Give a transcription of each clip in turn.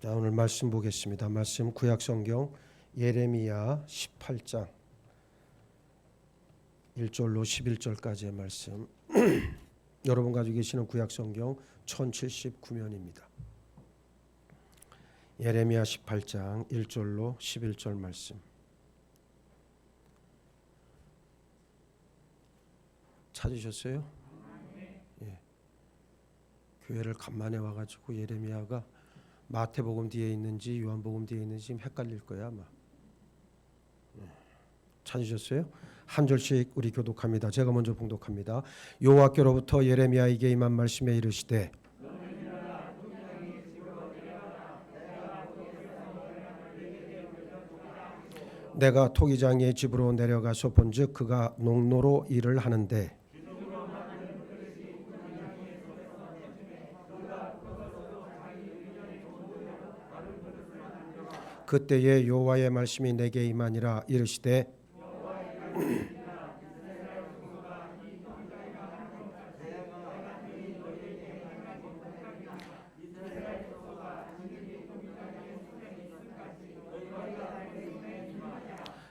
자, 오늘 말씀 보겠습니다. 말씀 구약성경 예레미야 18장 1절로 11절까지의 말씀. 여러분 가지고 계시는 구약성경 1079면입니다. 예레미야 18장 1절로 11절 말씀. 찾으셨어요? 예. 교회를 간만에 와가지고 예레미야가 마태복음 뒤에 있는지 요한복음 뒤에 있는지 지금 헷갈릴 거야 아마. 찾으셨어요? 한 절씩 우리 교독합니다. 제가 먼저 봉독합니다. 여호와께로부터 예레미야에게 임한 말씀에 이르시되 내가 토기장의 집으로 내려가서 본즉 그가 농로로 일을 하는데 그때에 여호와의 말씀이 내게 임하니라. 이르시되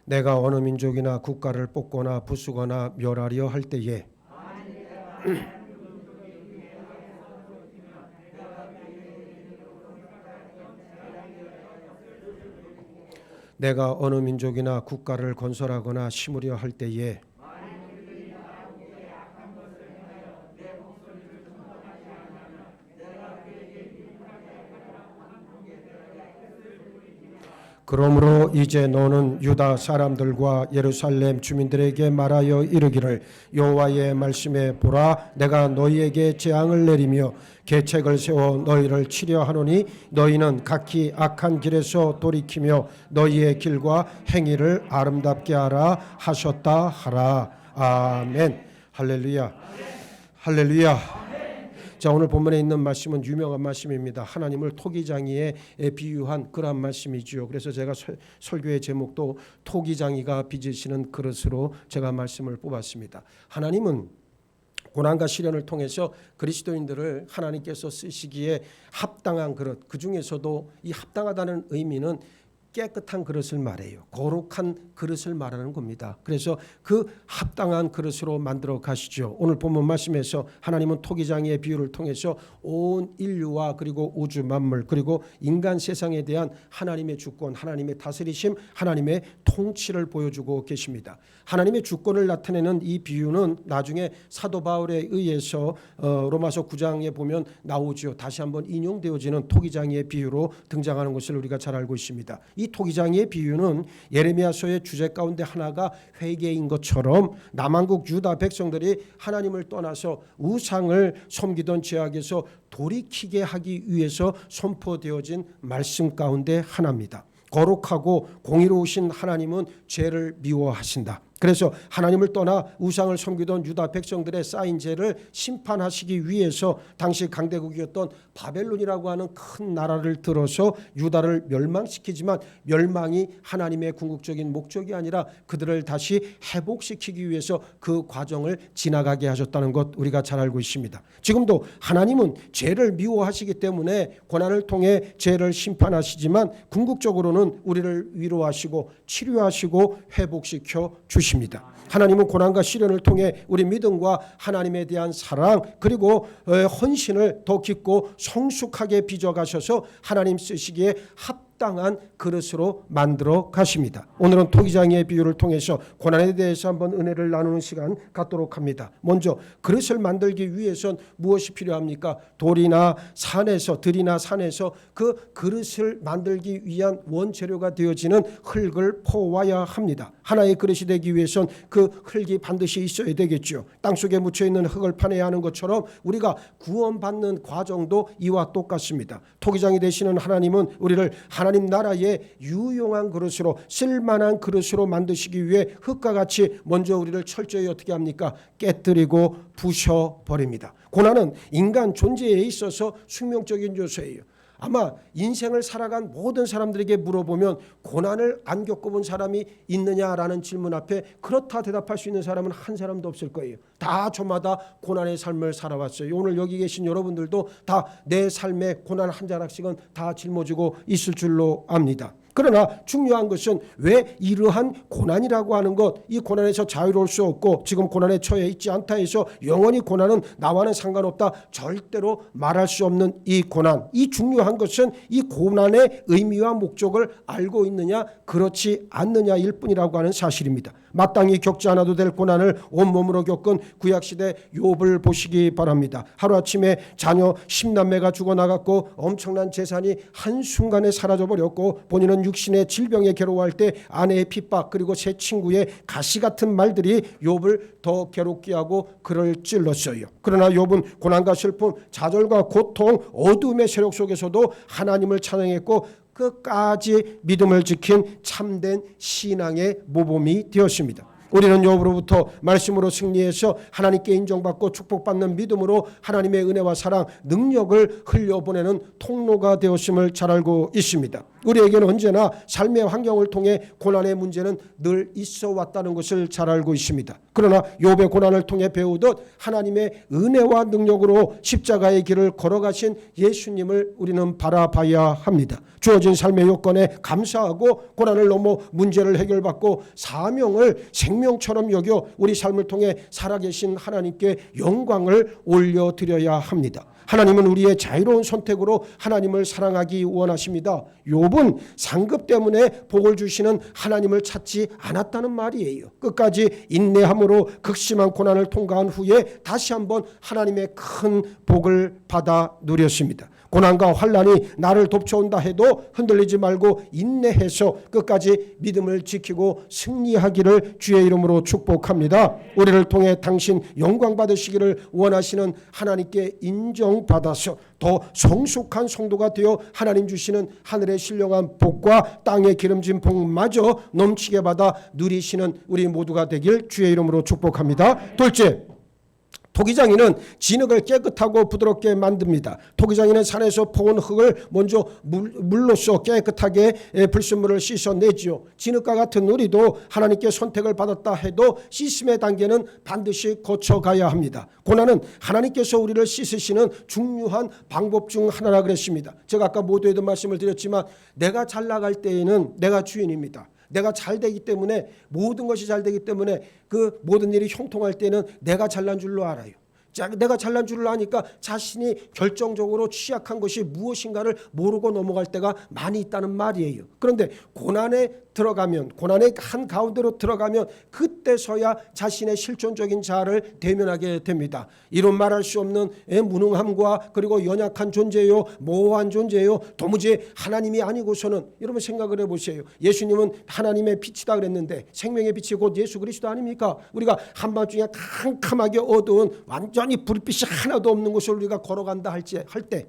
내가 어느 민족이나 국가를 뽑거나 부수거나 멸하려 할 때에 내가 어느 민족이나 국가를 건설하거나 심으려 할 때에 그러므로 이제 너는 유다 사람들과 예루살렘 주민들에게 말하여 이르기를 여호와의 말씀에 보라 내가 너희에게 재앙을 내리며 계책을 세워 너희를 치려 하노니 너희는 각기 악한 길에서 돌이키며 너희의 길과 행위를 아름답게 하라 하셨다 하라. 아멘. 할렐루야. 할렐루야. 자, 오늘 본문에 있는 말씀은 유명한 말씀입니다. 하나님을 토기장이에 비유한 그러한 말씀이지요. 그래서 제가 설교의 제목도 토기장이가 빚으시는 그릇으로 제가 말씀을 뽑았습니다. 하나님은 고난과 시련을 통해서 그리스도인들을 하나님께서 쓰시기에 합당한 그릇, 그 중에서도 이 합당하다는 의미는 깨끗한 그릇을 말해요. 거룩한 그릇을 말하는 겁니다. 그래서 그 합당한 그릇으로 만들어 가시죠. 오늘 본문 말씀에서 하나님은 토기장이의 비유를 통해서 온 인류와 그리고 우주 만물 그리고 인간 세상에 대한 하나님의 주권, 하나님의 다스리심, 하나님의 통치를 보여주고 계십니다. 하나님의 주권을 나타내는 이 비유는 나중에 사도 바울에 의해서 로마서 9장에 보면 나오죠. 다시 한번 인용되어지는 토기장이의 비유로 등장하는 것을 우리가 잘 알고 있습니다. 이 토기장이의 비유는 예레미야서의 주제 가운데 하나가 회개인 것처럼 남한국 유다 백성들이 하나님을 떠나서 우상을 섬기던 죄악에서 돌이키게 하기 위해서 선포되어진 말씀 가운데 하나입니다. 거룩하고 공의로우신 하나님은 죄를 미워하신다. 그래서 하나님을 떠나 우상을 섬기던 유다 백성들의 쌓인 죄를 심판하시기 위해서 당시 강대국이었던 바벨론이라고 하는 큰 나라를 들어서 유다를 멸망시키지만 멸망이 하나님의 궁극적인 목적이 아니라 그들을 다시 회복시키기 위해서 그 과정을 지나가게 하셨다는 것 우리가 잘 알고 있습니다. 지금도 하나님은 죄를 미워하시기 때문에 고난을 통해 죄를 심판하시지만 궁극적으로는 우리를 위로하시고 치료하시고 회복시켜 주십니다. 하나님은 고난과 시련을 통해 우리 믿음과 하나님에 대한 사랑 그리고 헌신을 더 깊고 성숙하게 빚어가셔서 하나님 쓰시기에 합당한 그릇으로 만들어 가십니다. 오늘은 토기장이의 비유를 통해서 고난에 대해서 한번 은혜를 나누는 시간 갖도록 합니다. 먼저 그릇을 만들기 위해선 무엇이 필요합니까? 돌이나 산에서 들이나 산에서 그 그릇을 만들기 위한 원재료가 되어지는 흙을 퍼와야 합니다. 하나의 그릇이 되기 위해선 그 흙이 반드시 있어야 되겠죠. 땅속에 묻혀있는 흙을 파내야 하는 것처럼 우리가 구원받는 과정도 이와 똑같습니다. 토기장이 되시는 하나님은 우리를 하나님 나라의 유용한 그릇으로 쓸만한 그릇으로 만드시기 위해 흙과 같이 먼저 우리를 철저히 어떻게 합니까? 깨뜨리고 부셔버립니다. 고난은 인간 존재에 있어서 숙명적인 요소예요. 아마 인생을 살아간 모든 사람들에게 물어보면 고난을 안 겪어본 사람이 있느냐라는 질문 앞에 그렇다 대답할 수 있는 사람은 한 사람도 없을 거예요. 다 저마다 고난의 삶을 살아왔어요. 오늘 여기 계신 여러분들도 다 내 삶의 고난 한 자락씩은 다 짊어지고 있을 줄로 압니다. 그러나 중요한 것은 왜 이러한 고난이라고 하는 것, 이 고난에서 자유로울 수 없고 지금 고난에 처해 있지 않다 해서 영원히 고난은 나와는 상관없다, 절대로 말할 수 없는 이 고난, 이 중요한 것은 이 고난의 의미와 목적을 알고 있느냐 그렇지 않느냐일 뿐이라고 하는 사실입니다. 마땅히 겪지 않아도 될 고난을 온몸으로 겪은 구약시대 욥을 보시기 바랍니다. 하루아침에 자녀 10남매가 죽어나갔고 엄청난 재산이 한순간에 사라져버렸고 본인은 육신의 질병에 괴로워할 때 아내의 핍박 그리고 새 친구의 가시 같은 말들이 욥을 더 괴롭게 하고 그를 찔렀어요. 그러나 욥은 고난과 슬픔, 좌절과 고통, 어두움의 세력 속에서도 하나님을 찬양했고 끝까지 믿음을 지킨 참된 신앙의 모범이 되었습니다. 우리는 욥으로부터 말씀으로 승리해서 하나님께 인정받고 축복받는 믿음으로 하나님의 은혜와 사랑, 능력을 흘려보내는 통로가 되었음을 잘 알고 있습니다. 우리에게는 언제나 삶의 환경을 통해 고난의 문제는 늘 있어 왔다는 것을 잘 알고 있습니다. 그러나 욥의 고난을 통해 배우듯 하나님의 은혜와 능력으로 십자가의 길을 걸어가신 예수님을 우리는 바라봐야 합니다. 주어진 삶의 요건에 감사하고 고난을 넘어 문제를 해결받고 사명을 생명처럼 여겨 우리 삶을 통해 살아계신 하나님께 영광을 올려드려야 합니다. 하나님은 우리의 자유로운 선택으로 하나님을 사랑하기 원하십니다. 욥은 상급 때문에 복을 주시는 하나님을 찾지 않았다는 말이에요. 끝까지 인내함으로 극심한 고난을 통과한 후에 다시 한번 하나님의 큰 복을 받아 누렸습니다. 고난과 환난이 나를 덮쳐온다 해도 흔들리지 말고 인내해서 끝까지 믿음을 지키고 승리하기를 주의 이름으로 축복합니다. 우리를 통해 당신 영광 받으시기를 원하시는 하나님께 인정받아서 더 성숙한 성도가 되어 하나님 주시는 하늘의 신령한 복과 땅의 기름진 복마저 넘치게 받아 누리시는 우리 모두가 되길 주의 이름으로 축복합니다. 둘째, 토기장이는 진흙을 깨끗하고 부드럽게 만듭니다. 토기장이는 산에서 퍼온 흙을 먼저 물로써 깨끗하게 불순물을 씻어내지요. 진흙과 같은 우리도 하나님께 선택을 받았다 해도 씻음의 단계는 반드시 거쳐가야 합니다. 고난은 하나님께서 우리를 씻으시는 중요한 방법 중 하나라 그랬습니다. 제가 아까 모두에도 말씀을 드렸지만 내가 잘 나갈 때에는 내가 주인입니다. 내가 잘 되기 때문에 모든 것이 잘 되기 때문에 그 모든 일이 형통할 때는 내가 잘난 줄로 알아요. 내가 잘난 줄을 아니까 자신이 결정적으로 취약한 것이 무엇인가를 모르고 넘어갈 때가 많이 있다는 말이에요. 그런데 고난에 들어가면, 고난의 한가운데로 들어가면 그때서야 자신의 실존적인 자아를 대면하게 됩니다. 이런 말할 수 없는 무능함과 그리고 연약한 존재요, 모호한 존재요, 도무지 하나님이 아니고서는, 여러분 생각을 해보세요. 예수님은 하나님의 빛이다 그랬는데 생명의 빛이 곧 예수 그리스도 아닙니까? 우리가 한밤중에 캄캄하게 어두운 완전히 불빛이 하나도 없는 곳을 우리가 걸어간다 할 때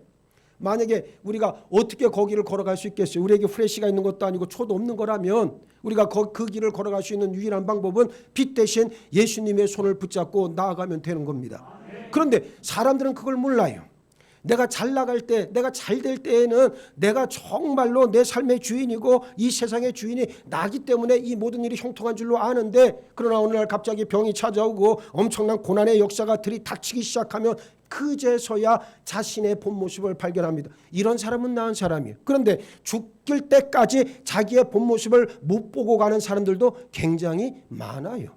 만약에 우리가 어떻게 거기를 걸어갈 수 있겠어요? 우리에게 프레시가 있는 것도 아니고 초도 없는 거라면 우리가 그 길을 걸어갈 수 있는 유일한 방법은 빛 대신 예수님의 손을 붙잡고 나아가면 되는 겁니다. 그런데 사람들은 그걸 몰라요. 내가 잘 나갈 때, 내가 잘 될 때에는 내가 정말로 내 삶의 주인이고 이 세상의 주인이 나기 때문에 이 모든 일이 형통한 줄로 아는데, 그러나 어느 날 갑자기 병이 찾아오고 엄청난 고난의 역사가 들이닥치기 시작하면 그제서야 자신의 본 모습을 발견합니다. 이런 사람은 나은 사람이에요. 그런데 죽을 때까지 자기의 본 모습을 못 보고 가는 사람들도 굉장히 많아요.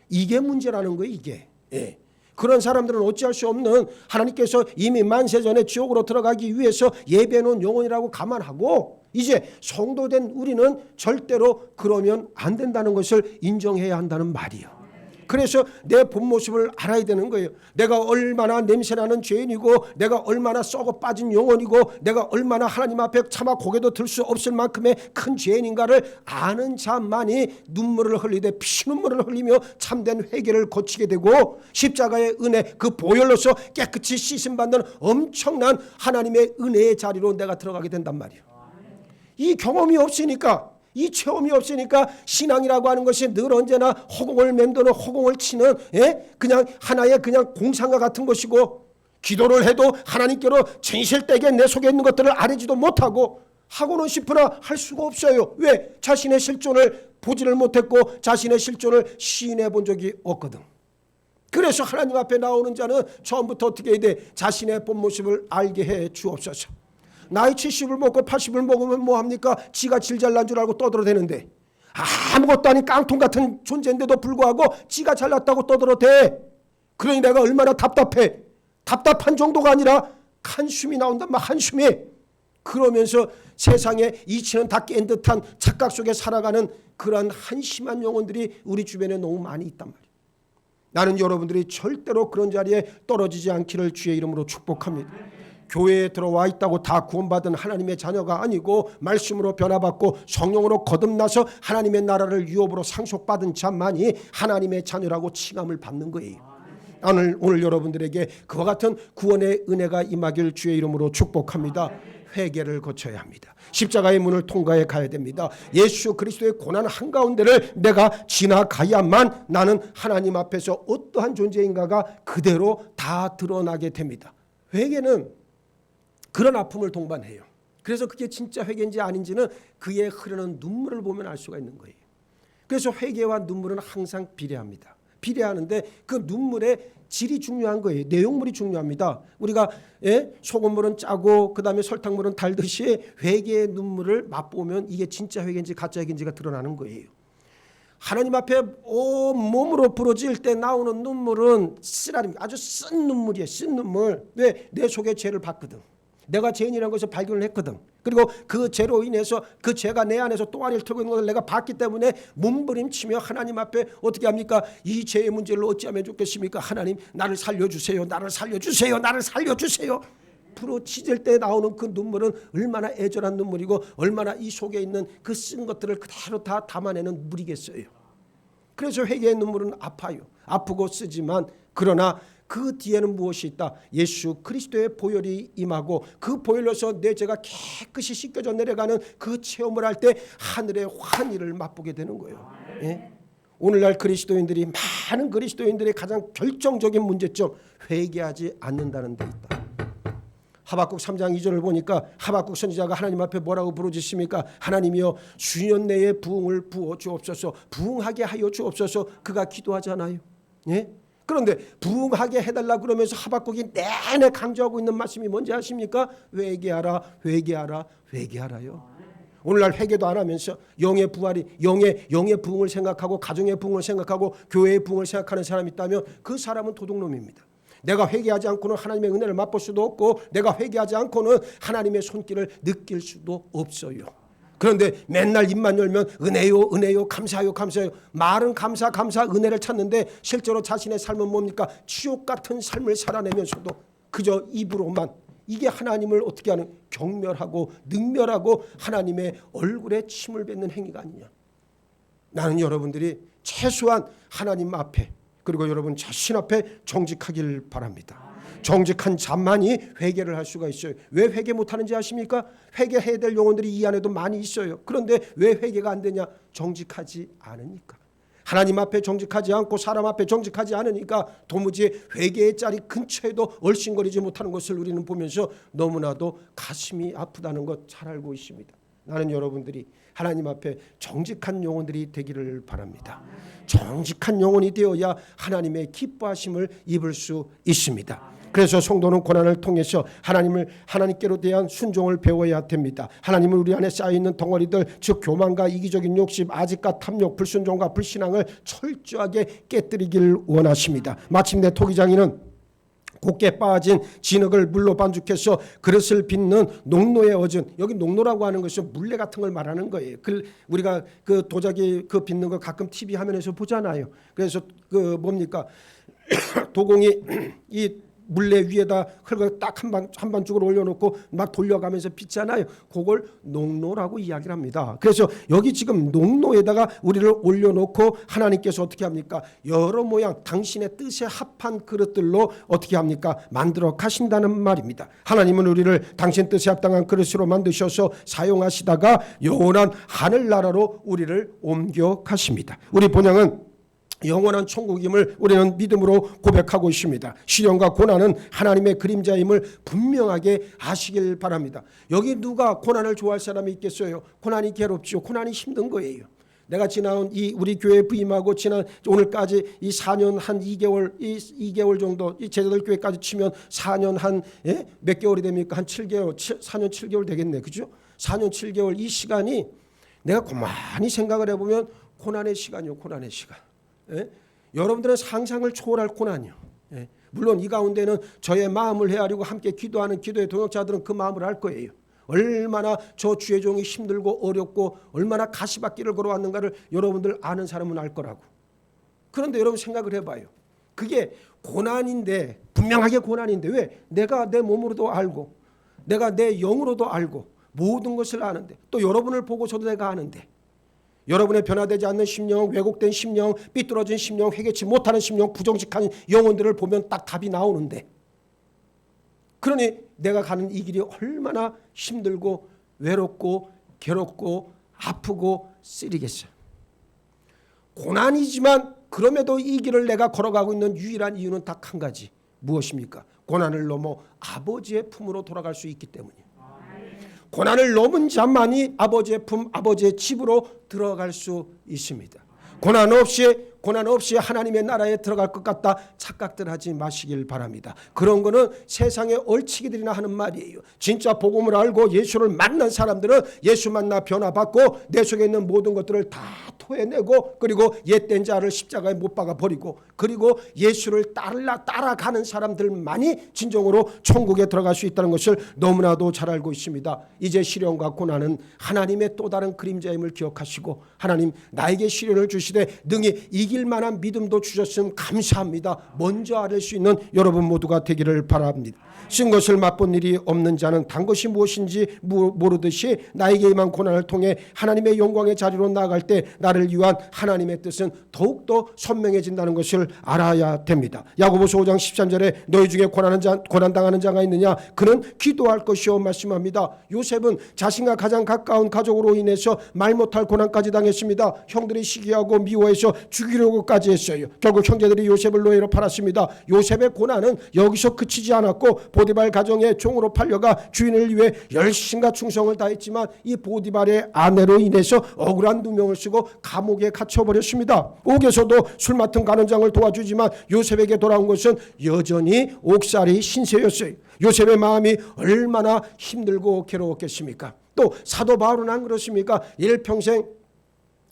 이게 문제라는 거예요. 이게. 예. 그런 사람들은 어찌할 수 없는, 하나님께서 이미 만세전에 지옥으로 들어가기 위해서 예배해놓은 영혼이라고 감안하고 이제 성도된 우리는 절대로 그러면 안 된다는 것을 인정해야 한다는 말이에요. 그래서 내 본 모습을 알아야 되는 거예요. 내가 얼마나 냄새나는 죄인이고, 내가 얼마나 썩어 빠진 영혼이고, 내가 얼마나 하나님 앞에 차마 고개도 들 수 없을 만큼의 큰 죄인인가를 아는 자만이 눈물을 흘리되 피눈물을 흘리며 참된 회개를 거치게 되고, 십자가의 은혜 그 보혈로서 깨끗이 씻음받는 엄청난 하나님의 은혜의 자리로 내가 들어가게 된단 말이에요. 이 경험이 없으니까, 이 체험이 없으니까 신앙이라고 하는 것이 늘 언제나 허공을 맴도는, 허공을 치는 그냥 하나의 그냥 공상과 같은 것이고, 기도를 해도 하나님께로 진실되게 내 속에 있는 것들을 아뢰지도 못하고 하고는 싶으나 할 수가 없어요. 왜? 자신의 실존을 보지를 못했고 자신의 실존을 시인해 본 적이 없거든. 그래서 하나님 앞에 나오는 자는 처음부터 어떻게 해야 돼? 자신의 본 모습을 알게 해 주옵소서. 나이 70을 먹고 80을 먹으면 뭐합니까? 지가 질 잘난 줄 알고 떠들어대는데, 아무것도 아닌 깡통 같은 존재인데도 불구하고 지가 잘났다고 떠들어대. 그러니 내가 얼마나 답답해. 답답한 정도가 아니라 한숨이 나온단 말, 한숨이. 그러면서 세상에 이치는 다 깬 듯한 착각 속에 살아가는 그러한 한심한 영혼들이 우리 주변에 너무 많이 있단 말이에요. 나는 여러분들이 절대로 그런 자리에 떨어지지 않기를 주의 이름으로 축복합니다. 교회에 들어와 있다고 다 구원받은 하나님의 자녀가 아니고 말씀으로 변화받고 성령으로 거듭나서 하나님의 나라를 유업으로 상속받은 자만이 하나님의 자녀라고 칭함을 받는 거예요. 오늘 여러분들에게 그와 같은 구원의 은혜가 임하길 주의 이름으로 축복합니다. 회개를 거쳐야 합니다. 십자가의 문을 통과해 가야 됩니다. 예수 그리스도의 고난 한가운데를 내가 지나가야만 나는 하나님 앞에서 어떠한 존재인가가 그대로 다 드러나게 됩니다. 회개는 그런 아픔을 동반해요. 그래서 그게 진짜 회개인지 아닌지는 그의 흐르는 눈물을 보면 알 수가 있는 거예요. 그래서 회개와 눈물은 항상 비례합니다. 비례하는데 그 눈물의 질이 중요한 거예요. 내용물이 중요합니다. 우리가 소금물은 짜고 그다음에 설탕물은 달듯이 회개의 눈물을 맛보면 이게 진짜 회개인지 가짜 회개인지가 드러나는 거예요. 하나님 앞에 온 몸으로 부러질 때 나오는 눈물은 쓰라립니다. 아주 쓴 눈물이에요. 쓴 눈물. 왜? 내 속에 죄를 봤거든. 내가 죄인이라는 것을 발견을 했거든. 그리고 그 죄로 인해서 그 죄가 내 안에서 또아리를 틀고 있는 것을 내가 봤기 때문에 몸부림치며 하나님 앞에 어떻게 합니까? 이 죄의 문제를 어찌하면 좋겠습니까? 하나님 나를 살려주세요. 나를 살려주세요. 나를 살려주세요. 부러지질 때 나오는 그 눈물은 얼마나 애절한 눈물이고 얼마나 이 속에 있는 그 쓴 것들을 그대로 다 담아내는 물이겠어요. 그래서 회개의 눈물은 아파요. 아프고 쓰지만 그러나 그 뒤에는 무엇이 있다? 예수 그리스도의 보혈이 임하고 그 보혈로서 내 죄가 깨끗이 씻겨져 내려가는 그 체험을 할 때 하늘의 환희를 맛보게 되는 거예요. 예? 오늘날 그리스도인들이 많은 그리스도인들의 가장 결정적인 문제점, 회개하지 않는다는 데 있다. 하박국 3장 2절을 보니까 하박국 선지자가 하나님 앞에 뭐라고 부르짖습니까? 하나님이여 수년 내에 부흥을 부어 주옵소서. 부흥하게 하여 주옵소서. 그가 기도하잖아요. 예? 그런데 부흥하게 해달라 그러면서 하박국이 내내 강조하고 있는 말씀이 뭔지 아십니까? 회개하라, 회개하라, 회개하라요. 오늘날 회개도 안 하면서 영의 부활이 영의 부흥을 생각하고 가정의 부흥을 생각하고 교회의 부흥을 생각하는 사람이 있다면 그 사람은 도둑놈입니다. 내가 회개하지 않고는 하나님의 은혜를 맛볼 수도 없고 내가 회개하지 않고는 하나님의 손길을 느낄 수도 없어요. 그런데 맨날 입만 열면 은혜요 은혜요 감사요 감사요, 말은 감사 은혜를 찾는데 실제로 자신의 삶은 뭡니까? 지옥 같은 삶을 살아내면서도 그저 입으로만, 이게 하나님을 어떻게 하는 경멸하고 능멸하고 하나님의 얼굴에 침을 뱉는 행위가 아니냐. 나는 여러분들이 최소한 하나님 앞에 그리고 여러분 자신 앞에 정직하길 바랍니다. 정직한 자만이 회개를 할 수가 있어요. 왜 회개 못하는지 아십니까? 회개해야 될 영혼들이 이 안에도 많이 있어요. 그런데 왜 회개가 안 되냐? 정직하지 않으니까. 하나님 앞에 정직하지 않고 사람 앞에 정직하지 않으니까 도무지 회개의 자리 근처에도 얼씬거리지 못하는 것을 우리는 보면서 너무나도 가슴이 아프다는 것 잘 알고 있습니다. 나는 여러분들이 하나님 앞에 정직한 영혼들이 되기를 바랍니다. 정직한 영혼이 되어야 하나님의 기뻐하심을 입을 수 있습니다. 그래서 성도는 고난을 통해서 하나님께로 대한 순종을 배워야 됩니다. 하나님은 우리 안에 쌓여있는 덩어리들, 즉 교만과 이기적인 욕심, 아집과 탐욕, 불순종과 불신앙을 철저하게 깨뜨리길 원하십니다. 마침내 토기장이는 곱게 빠진 진흙을 물로 반죽해서 그릇을 빚는 농노에 얻은, 여기 농노라고 하는 것은 물레 같은 걸 말하는 거예요. 우리가 그 도자기 그 빚는 거 가끔 TV 화면에서 보잖아요. 그래서 그 뭡니까 도공이 이 물레 위에다 흙을 딱 한 반죽을 올려놓고 막 돌려가면서 빚잖아요. 그걸 농노라고 이야기를 합니다. 그래서 여기 지금 농노에다가 우리를 올려놓고 하나님께서 어떻게 합니까? 여러 모양 당신의 뜻에 합한 그릇들로 어떻게 합니까? 만들어 가신다는 말입니다. 하나님은 우리를 당신 뜻에 합당한 그릇으로 만드셔서 사용하시다가 영원한 하늘나라로 우리를 옮겨 가십니다. 우리 본향은 영원한 천국임을 우리는 믿음으로 고백하고 있습니다. 시련과 고난은 하나님의 그림자임을 분명하게 아시길 바랍니다. 여기 누가 고난을 좋아할 사람이 있겠어요? 고난이 괴롭죠. 고난이 힘든 거예요. 내가 지난 이 우리 교회 부임하고 지난 오늘까지 이 4년 한 2개월 정도 이 제자들 교회까지 치면 4년 한 몇 개월이 됩니까? 한 7개월, 4년 7개월 되겠네. 그죠? 4년 7개월 이 시간이 내가 가만히 생각을 해보면 고난의 시간이요. 고난의 시간. 여러분들은 상상을 초월할 고난이요. 물론 이 가운데는 저의 마음을 헤아리고 함께 기도하는 기도의 동역자들은 그 마음을 알 거예요. 얼마나 저 주의 종이 힘들고 어렵고 얼마나 가시밭길을 걸어왔는가를 여러분들 아는 사람은 알 거라고. 그런데 여러분 생각을 해봐요. 그게 고난인데, 분명하게 고난인데, 왜? 내가 내 몸으로도 알고 내가 내 영으로도 알고 모든 것을 아는데, 또 여러분을 보고서도 내가 아는데, 여러분의 변화되지 않는 심령, 왜곡된 심령, 삐뚤어진 심령, 회개치 못하는 심령, 부정직한 영혼들을 보면 딱 답이 나오는데, 그러니 내가 가는 이 길이 얼마나 힘들고 외롭고 괴롭고 아프고 쓰리겠어요. 고난이지만 그럼에도 이 길을 내가 걸어가고 있는 유일한 이유는 딱 한 가지. 무엇입니까? 고난을 넘어 아버지의 품으로 돌아갈 수 있기 때문이에요. 고난을 넘은 자만이 아버지의 품, 아버지의 집으로 들어갈 수 있습니다. 고난 없이 하나님의 나라에 들어갈 것 같다 착각들 하지 마시길 바랍니다. 그런 거는 세상의 얼치기들이나 하는 말이에요. 진짜 복음을 알고 예수를 만난 사람들은 예수 만나 변화받고 내 속에 있는 모든 것들을 다 토해내고, 그리고 옛된 자를 십자가에 못 박아 버리고, 그리고 예수를 따라가는 사람들만이 진정으로 천국에 들어갈 수 있다는 것을 너무나도 잘 알고 있습니다. 이제 시련과 고난은 하나님의 또 다른 그림자임을 기억하시고, 하나님 나에게 시련을 주시되 능히 이길 만한 믿음도 주셨음 감사합니다. 먼저 알을 수 있는 여러분 모두가 되기를 바랍니다. 쓴 것을 맛본 일이 없는 자는 단 것이 무엇인지 모르듯이 나에게 임한 고난을 통해 하나님의 영광의 자리로 나아갈 때 나를 위한 하나님의 뜻은 더욱더 선명해진다는 것을 알아야 됩니다. 야고보서 5장 13절에 너희 중에 고난당하는 자가 있느냐? 그는 기도할 것이요 말씀합니다. 요셉은 자신과 가장 가까운 가족으로 인해서 말 못할 고난까지 당했습니다. 형들이 시기하고 미워해서 죽이려고까지 했어요. 결국 형제들이 요셉을 노예로 팔았습니다. 요셉의 고난은 여기서 그치지 않았고 보디발 가정의 종으로 팔려가 주인을 위해 열심과 충성을 다했지만 이 보디발의 아내로 인해서 억울한 누명을 쓰고 감옥에 갇혀버렸습니다. 옥에서도 술 맡은 간원장을 도와주지만 요셉에게 돌아온 것은 여전히 옥살이 신세였어요. 요셉의 마음이 얼마나 힘들고 괴로웠겠습니까? 또 사도 바울은 안 그렇습니까? 일평생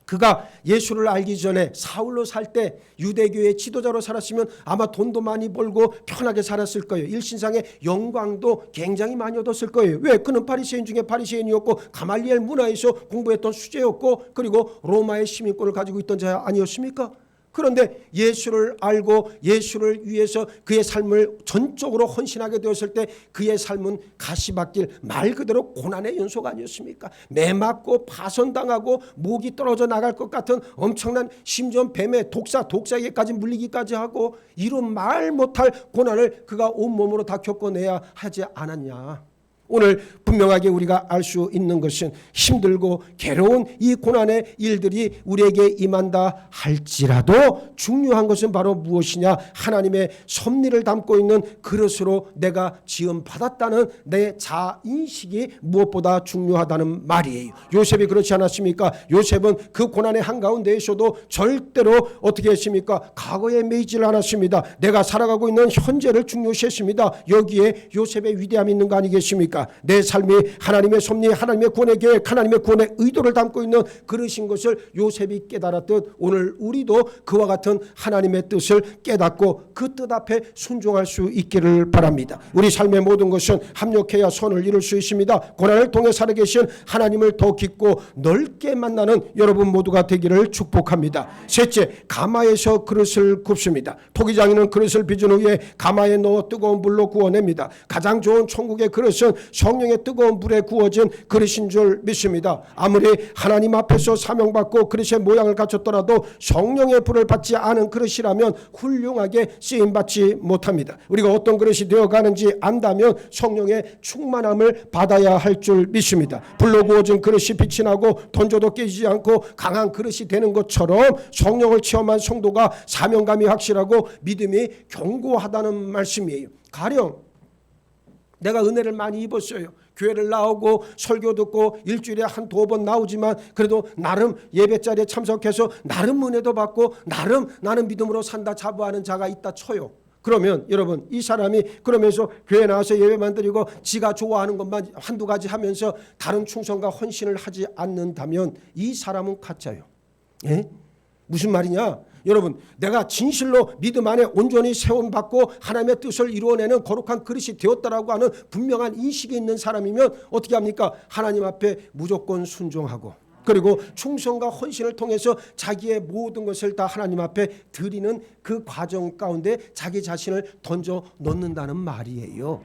그가 예수를 알기 전에 사울로 살 때 유대교의 지도자로 살았으면 아마 돈도 많이 벌고 편하게 살았을 거예요. 일신상의 영광도 굉장히 많이 얻었을 거예요. 왜? 그는 바리새인 중에 바리새인이었고 가말리엘 문화에서 공부했던 수재였고, 그리고 로마의 시민권을 가지고 있던 자 아니었습니까? 그런데 예수를 알고 예수를 위해서 그의 삶을 전적으로 헌신하게 되었을 때 그의 삶은 가시밭길, 말 그대로 고난의 연소가 아니었습니까? 매맞고 파손당하고 목이 떨어져 나갈 것 같은 엄청난, 심지어 뱀의 독사에게까지 물리기까지 하고, 이런 말 못할 고난을 그가 온몸으로 다 겪어내야 하지 않았냐. 오늘 분명하게 우리가 알 수 있는 것은 힘들고 괴로운 이 고난의 일들이 우리에게 임한다 할지라도 중요한 것은 바로 무엇이냐? 하나님의 섭리를 담고 있는 그릇으로 내가 지음받았다는 내 자인식이 무엇보다 중요하다는 말이에요. 요셉이 그렇지 않았습니까? 요셉은 그 고난의 한가운데에서도 절대로 어떻게 했습니까? 과거에 매이질 않았습니다. 내가 살아가고 있는 현재를 중요시했습니다. 여기에 요셉의 위대함이 있는 거 아니겠습니까? 내 삶이 하나님의 섭리, 하나님의 구원의 계획, 하나님의 구원의 의도를 담고 있는 그릇인 것을 요셉이 깨달았듯 오늘 우리도 그와 같은 하나님의 뜻을 깨닫고 그 뜻 앞에 순종할 수 있기를 바랍니다. 우리 삶의 모든 것은 합력해야 선을 이룰 수 있습니다. 고난을 통해 살아계신 하나님을 더 깊고 넓게 만나는 여러분 모두가 되기를 축복합니다. 셋째, 가마에서 그릇을 굽습니다. 토기장이는 그릇을 빚은 후에 가마에 넣어 뜨거운 물로 구워냅니다. 가장 좋은 천국의 그릇은 성령의 뜨거운 불에 구워진 그릇인 줄 믿습니다. 아무리 하나님 앞에서 사명받고 그릇의 모양을 갖췄더라도 성령의 불을 받지 않은 그릇이라면 훌륭하게 쓰임받지 못합니다. 우리가 어떤 그릇이 되어가는지 안다면 성령의 충만함을 받아야 할 줄 믿습니다. 불로 구워진 그릇이 빛이 나고 던져도 깨지지 않고 강한 그릇이 되는 것처럼 성령을 체험한 성도가 사명감이 확실하고 믿음이 견고하다는 말씀이에요. 가령 내가 은혜를 많이 입었어요. 교회를 나오고 설교 듣고 일주일에 한두 번 나오지만 그래도 나름 예배자리에 참석해서 나름 은혜도 받고 나름 나는 믿음으로 산다 자부하는 자가 있다 쳐요. 그러면 여러분 이 사람이 그러면서 교회 나와서 예배만 드리고 지가 좋아하는 것만 한두 가지 하면서 다른 충성과 헌신을 하지 않는다면 이 사람은 가짜예요. 예? 무슨 말이냐? 여러분 내가 진실로 믿음 안에 온전히 세움받고 하나님의 뜻을 이루어내는 거룩한 그릇이 되었다라고 하는 분명한 인식이 있는 사람이면 어떻게 합니까? 하나님 앞에 무조건 순종하고 그리고 충성과 헌신을 통해서 자기의 모든 것을 다 하나님 앞에 드리는 그 과정 가운데 자기 자신을 던져 놓는다는 말이에요.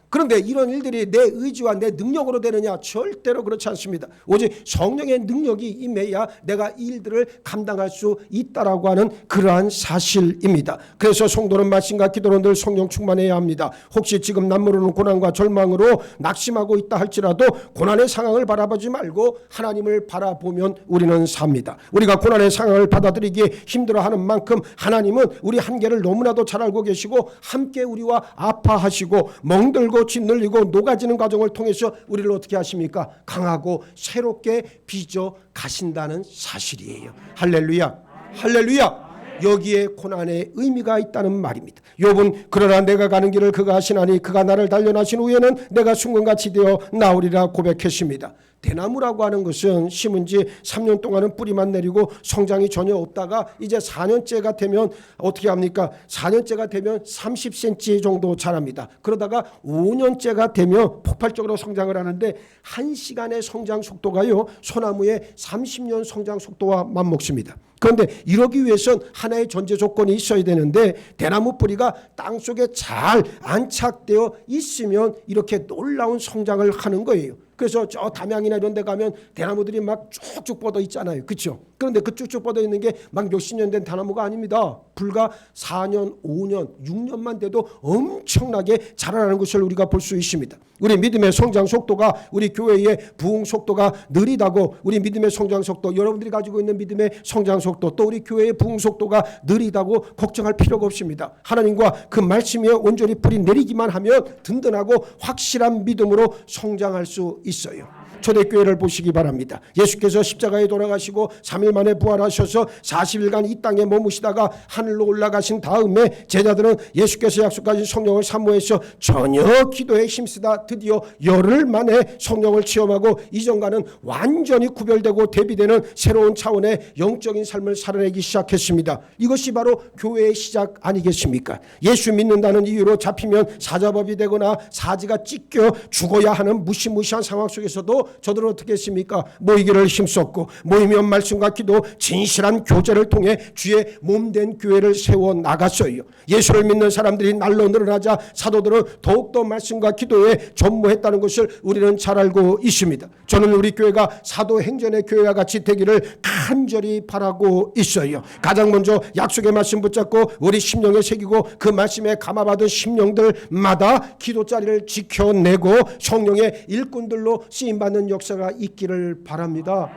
그런데 이런 일들이 내 의지와 내 능력으로 되느냐? 절대로 그렇지 않습니다. 오직 성령의 능력이 임해야 내가 이 일들을 감당할 수 있다라고 하는 그러한 사실입니다. 그래서 성도는 말씀과 기도로 늘 성령 충만해야 합니다. 혹시 지금 남모르는 고난과 절망으로 낙심하고 있다 할지라도 고난의 상황을 바라보지 말고 하나님을 바라보면 우리는 삽니다. 우리가 고난의 상황을 받아들이기에 힘들어하는 만큼 하나님은 우리 한계를 너무나도 잘 알고 계시고 함께 우리와 아파하시고 멍들고 짓눌리고 녹아지는 과정을 통해서 우리를 어떻게 하십니까? 강하고 새롭게 빚어 가신다는 사실이에요. 할렐루야, 할렐루야. 여기에 고난의 의미가 있다는 말입니다. 욥은 그러나 내가 가는 길을 그가 하시나니 그가 나를 단련하신 후에는 내가 순금같이 되어 나오리라 고백했습니다. 대나무라고 하는 것은 심은 지 3년 동안은 뿌리만 내리고 성장이 전혀 없다가 이제 4년째가 되면 어떻게 합니까? 4년째가 되면 30cm 정도 자랍니다. 그러다가 5년째가 되면 폭발적으로 성장을 하는데 1시간의 성장 속도가요 소나무의 30년 성장 속도와 맞먹습니다. 그런데 이러기 위해선 하나의 전제 조건이 있어야 되는데 대나무 뿌리가 땅속에 잘 안착되어 있으면 이렇게 놀라운 성장을 하는 거예요. 그래서 저 담양이나 이런 데 가면 대나무들이 막 쭉쭉 뻗어 있잖아요. 그렇죠? 그런데 그 쭉쭉 뻗어 있는 게 막 몇십 년 된 대나무가 아닙니다. 불과 4년, 5년, 6년만 돼도 엄청나게 자라나는 것을 우리가 볼 수 있습니다. 우리 믿음의 성장 속도가 우리 교회의 부흥 속도가 느리다고 우리 믿음의 성장 속도 여러분들이 가지고 있는 믿음의 성장 속도 또 우리 교회의 부흥 속도가 느리다고 걱정할 필요가 없습니다. 하나님과 그 말씀에 온전히 뿌리 내리기만 하면 든든하고 확실한 믿음으로 성장할 수 있어요. 초대교회를 보시기 바랍니다. 예수께서 십자가에 돌아가시고 3일 만에 부활하셔서 40일간 이 땅에 머무시다가 하늘로 올라가신 다음에 제자들은 예수께서 약속하신 성령을 사모해서 전혀 기도에 힘쓰다 드디어 열흘 만에 성령을 체험하고 이전과는 완전히 구별되고 대비되는 새로운 차원의 영적인 삶을 살아내기 시작했습니다. 이것이 바로 교회의 시작 아니겠습니까? 예수 믿는다는 이유로 잡히면 사자법이 되거나 사지가 찢겨 죽어야 하는 무시무시한 상황 속에서도 저들은 어떻게 했습니까? 모이기를 힘썼고 모이면 말씀과 기도 진실한 교제를 통해 주의 몸된 교회를 세워 나갔어요. 예수를 믿는 사람들이 날로 늘어나자 사도들은 더욱더 말씀과 기도에 전무했다는 것을 우리는 잘 알고 있습니다. 저는 우리 교회가 사도행전의 교회와 같이 되기를 간절히 바라고 있어요. 가장 먼저 약속의 말씀 붙잡고 우리 심령에 새기고 그 말씀에 감화받은 심령들마다 기도자리를 지켜내고 성령의 일꾼들로 쓰임받는 역사가 있기를 바랍니다.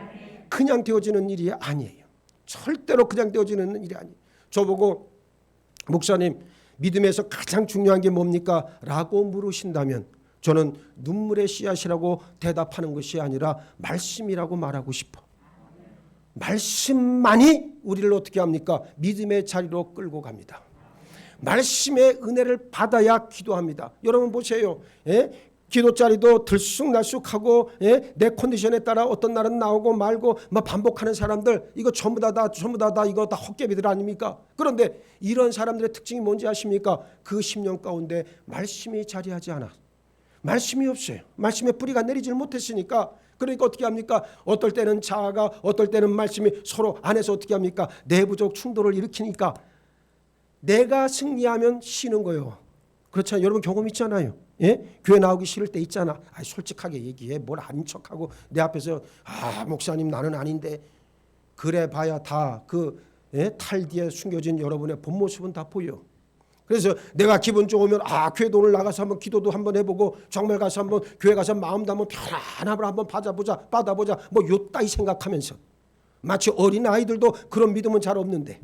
그냥 되어지는 일이 아니에요. 절대로 그냥 되어지는 일이 아니에요. 저보고 목사님 믿음에서 가장 중요한 게 뭡니까? 라고 물으신다면 저는 눈물의 씨앗이라고 대답하는 것이 아니라 말씀이라고 말하고 싶어. 말씀만이 우리를 어떻게 합니까? 믿음의 자리로 끌고 갑니다. 말씀의 은혜를 받아야 기도합니다. 여러분 보세요. 기도자리도 들쑥날쑥하고 내 컨디션에 따라 어떤 날은 나오고 말고 막 반복하는 사람들 이거 전부 다 이거 다 헛개비들 아닙니까? 그런데 이런 사람들의 특징이 뭔지 아십니까? 그 10년 가운데 말씀이 자리하지 않아. 말씀이 없어요. 말씀의 뿌리가 내리질 못했으니까 그러니까 어떻게 합니까? 어떨 때는 자아가 어떨 때는 말씀이 서로 안에서 어떻게 합니까? 내부적 충돌을 일으키니까 내가 승리하면 쉬는 거예요. 그렇잖아요. 여러분 경험 있잖아요. 예? 교회 나오기 싫을 때 있잖아. 솔직하게 얘기해. 뭘 아닌 척하고 내 앞에서 목사님 나는 아닌데. 그래 봐야 다 그 탈 뒤에 숨겨진 여러분의 본 모습은 다 보여. 그래서 내가 기분 좋으면 교회도 오늘 나가서 한번 기도도 한번 해보고 정말 가서 한번 교회 가서 마음도 한번 편안함을 한번 받아보자 뭐 요따위 생각하면서 마치 어린 아이들도 그런 믿음은 잘 없는데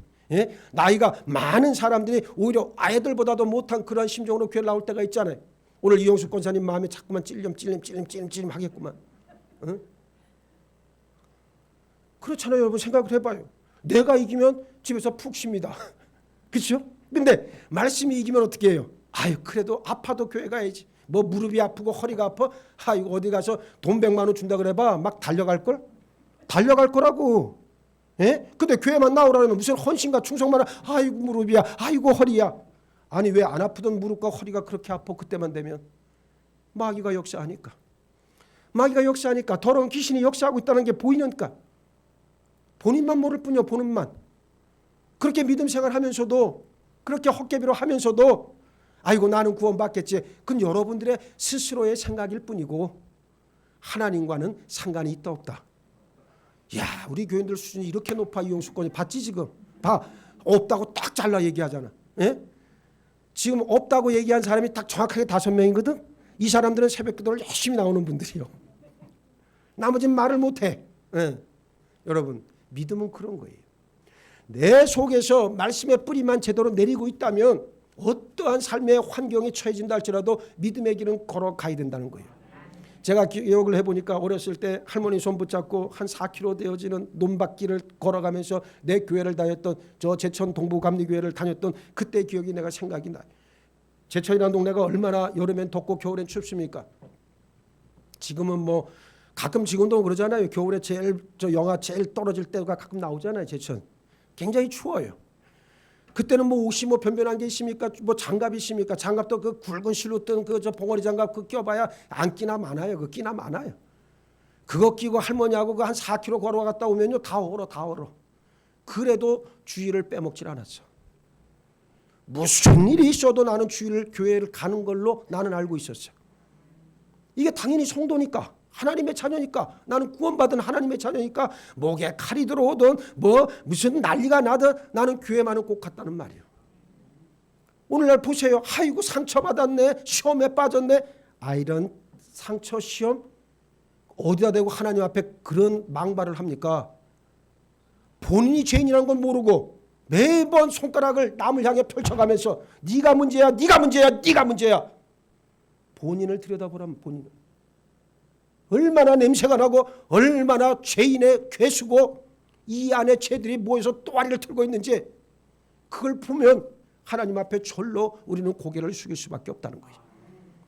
나이가 많은 사람들이 오히려 아이들보다도 못한 그런 심정으로 교회 나올 때가 있잖아요. 오늘 이용수 권사님 마음이 자꾸만 찔림 하겠구만. 응? 그렇잖아요. 여러분 생각을 해봐요. 내가 이기면 집에서 푹 쉽니다. 그렇죠? 근데 말씀이 이기면 어떻게 해요? 그래도 아파도 교회 가야지. 뭐 무릎이 아프고 허리가 아파? 이거 어디 가서 돈 100만 원 준다 그래봐. 막 달려갈 거라고. 예? 근데 교회만 나오라면 무슨 헌신과 충성만 아이고 무릎이야. 아이고 허리야. 아니 왜 안 아프던 무릎과 허리가 그렇게 아파 그때만 되면? 마귀가 역사하니까. 더러운 귀신이 역사하고 있다는 게 보이니까. 본인만 모를 뿐이요. 본인만. 그렇게 믿음 생활하면서도 그렇게 헛개비로 하면서도 아이고 나는 구원받겠지. 그건 여러분들의 스스로의 생각일 뿐이고 하나님과는 상관이 있다 없다. 야 우리 교인들 수준이 이렇게 높아. 이용수권이 봤지 지금. 봐. 없다고 딱 잘라 얘기하잖아. 예? 지금 없다고 얘기한 사람이 딱 정확하게 5명이거든. 이 사람들은 새벽기도를 열심히 나오는 분들이요. 나머지는 말을 못해. 예. 여러분 믿음은 그런 거예요. 내 속에서 말씀의 뿌리만 제대로 내리고 있다면 어떠한 삶의 환경에 처해진다 할지라도 믿음의 길은 걸어가야 된다는 거예요. 제가 기억을 해보니까 어렸을 때 할머니 손 붙잡고 한 4km 되어지는 논밭길을 걸어가면서 내 교회를 다녔던 저 제천 동부감리교회를 다녔던 그때 기억이 내가 생각이 나요. 제천이라는 동네가 얼마나 여름엔 덥고 겨울엔 춥습니까? 지금은 뭐 가끔 지금도 그러잖아요. 겨울에 영하 제일 떨어질 때가 가끔 나오잖아요. 제천. 굉장히 추워요. 그때는 뭐 옷이 뭐 변변한 게 있습니까? 뭐 장갑이 있습니까? 장갑도 그 굵은 실로 뜬 그 저 봉어리 장갑 그 껴봐야 안 끼나 많아요. 그 끼나 많아요. 그거 끼고 할머니하고 그 한 4km 걸어갔다 오면요 다 얼어. 그래도 주일을 빼먹질 않았어. 무슨 일이 있어도 나는 주일 교회를 가는 걸로 나는 알고 있었어. 이게 당연히 성도니까. 하나님의 자녀니까. 나는 구원받은 하나님의 자녀니까 목에 칼이 들어오든 뭐 무슨 난리가 나든 나는 교회만은 꼭 갔다는 말이에요. 오늘날 보세요. 아이고 상처받았네. 시험에 빠졌네. 이런 상처 시험 어디다 대고 하나님 앞에 그런 망발을 합니까? 본인이 죄인이라는 건 모르고 매번 손가락을 남을 향해 펼쳐가면서 네가 문제야. 본인을 들여다보라면 본인을. 얼마나 냄새가 나고 얼마나 죄인의 괴수고 이 안에 죄들이 모여서 또아리를 틀고 있는지 그걸 보면 하나님 앞에 절로 우리는 고개를 숙일 수밖에 없다는 거예요.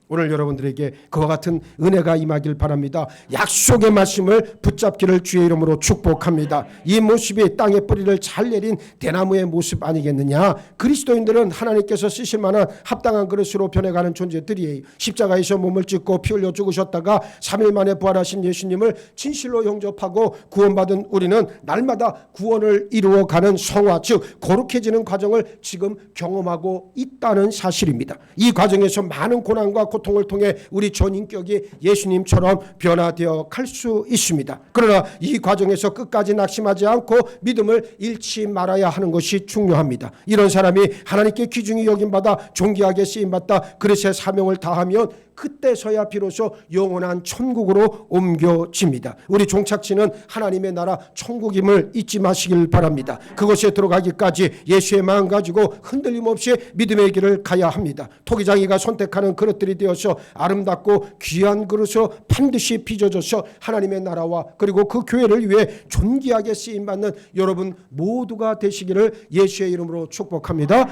오늘 여러분들에게 그와 같은 은혜가 임하길 바랍니다. 약속의 말씀을 붙잡기를 주의 이름으로 축복합니다. 이 모습이 땅에 뿌리를 잘 내린 대나무의 모습 아니겠느냐. 그리스도인들은 하나님께서 쓰실 만한 합당한 그릇으로 변해가는 존재들이에요. 십자가에서 몸을 찢고 피 흘려 죽으셨다가 3일 만에 부활하신 예수님을 진실로 영접하고 구원받은 우리는 날마다 구원을 이루어가는 성화 즉 거룩해지는 과정을 지금 경험하고 있다는 사실입니다. 이 과정에서 많은 고난과 고통을 통해 우리 전인격이 예수님처럼 변화되어 갈 수 있습니다. 그러나 이 과정에서 끝까지 낙심하지 않고 믿음을 잃지 말아야 하는 것이 중요합니다. 이런 사람이 하나님께 귀중히 여김받아 존귀하게 쓰임받다 그릇의 사명을 다하면 그때서야 비로소 영원한 천국으로 옮겨집니다. 우리 종착지는 하나님의 나라 천국임을 잊지 마시길 바랍니다. 그것에 들어가기까지 예수의 마음 가지고 흔들림 없이 믿음의 길을 가야 합니다. 토기장이가 선택하는 그릇들이 되어서 아름답고 귀한 그릇으로 반드시 빚어져서 하나님의 나라와 그리고 그 교회를 위해 존귀하게 쓰임받는 여러분 모두가 되시기를 예수의 이름으로 축복합니다.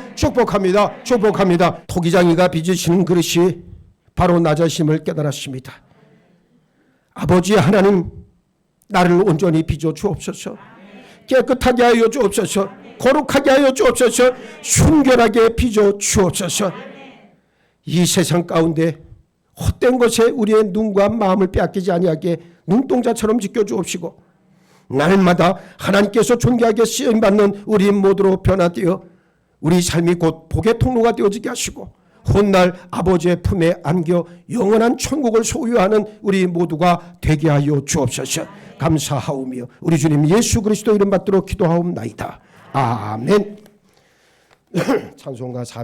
토기장이가 빚으시는 그릇이 바로 나 자신을 깨달았습니다. 아버지 하나님 나를 온전히 빚어 주옵소서. 깨끗하게 하여 주옵소서. 거룩하게 하여 주옵소서. 순결하게 빚어 주옵소서. 이 세상 가운데 헛된 것에 우리의 눈과 마음을 빼앗기지 아니하게 눈동자처럼 지켜주옵시고 날마다 하나님께서 존귀하게 쓰임받는 우리 모두로 변화되어 우리 삶이 곧 복의 통로가 되어지게 하시고 훗날 아버지의 품에 안겨 영원한 천국을 소유하는 우리 모두가 되게 하여 주옵소서. 감사하오며 우리 주님 예수 그리스도 이름 받들어 기도하옵나이다. 아멘. 찬송가 4